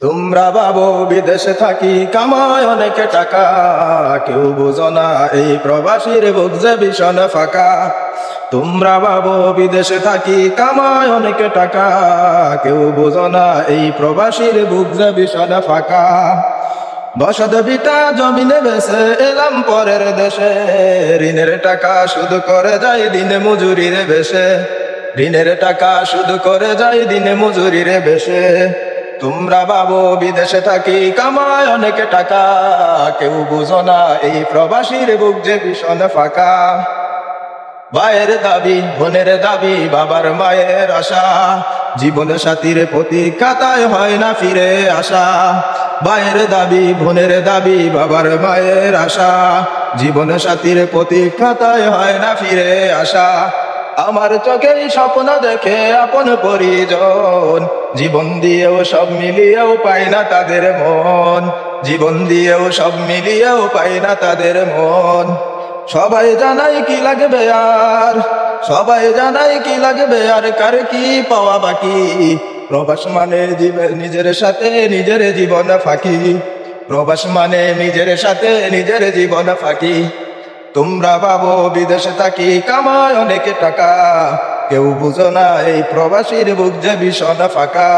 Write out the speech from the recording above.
তোমরা ভাবো বিদেশে থাকি কামায় অনেক টাকা, কেউ বুঝো না এই প্রবাসীর বুক যে ভীষণ ফাঁকা। তোমরা ভাবো বিদেশে থাকি কামায় অনেক টাকা, কেউ বুঝো না এই প্রবাসীর বুক যে ভীষণ ফাঁকা। বসত ভিটা জমিনে বেসে এলাম পরের দেশে, ঋণের টাকা শুধু করে যাই দিনে মজুরির বেশে। ঋণের টাকা শুধু করে যাই দিনে মজুরির বেশে। তোমরা ভাবো বিদেশে থাকি কামায় অনেক টাকা, কেউ বুঝো না এই প্রবাসীর বুক যে ভীষণ ফাঁকা। ভাইয়ের দাবি বোনের দাবি বাবার মায়ের আশা, জীবন সাথীর প্রতি খাতায় হয় না ফিরে আসা। ভাইয়ের দাবি বোনের দাবি বাবার মায়ের আশা, জীবন সাথীর প্রতি খাতায় হয় না ফিরে আসা। আমার চোখেই স্বপ্ন দেখে আপন পরিজন, জীবন দিয়েও সব মিলিয়েও পাই না তাদের মন। জীবন দিয়েও সব মিলিয়েও পাই না তাদের মন। সবাই জানাই কি লাগবে আর, সবাই জানাই কি লাগবে আর, কার কি পাওয়া বাকি। প্রবাস মানে নিজের সাথে নিজের জীবন ফাঁকি। প্রবাস মানে নিজের সাথে নিজের জীবন ফাঁকি। তোমরা ভাবো বিদেশে থাকি কামায় অনেক টাকা, কেউ বুঝো না এই প্রবাসীর বুক যে ভীষণ ফাঁকা।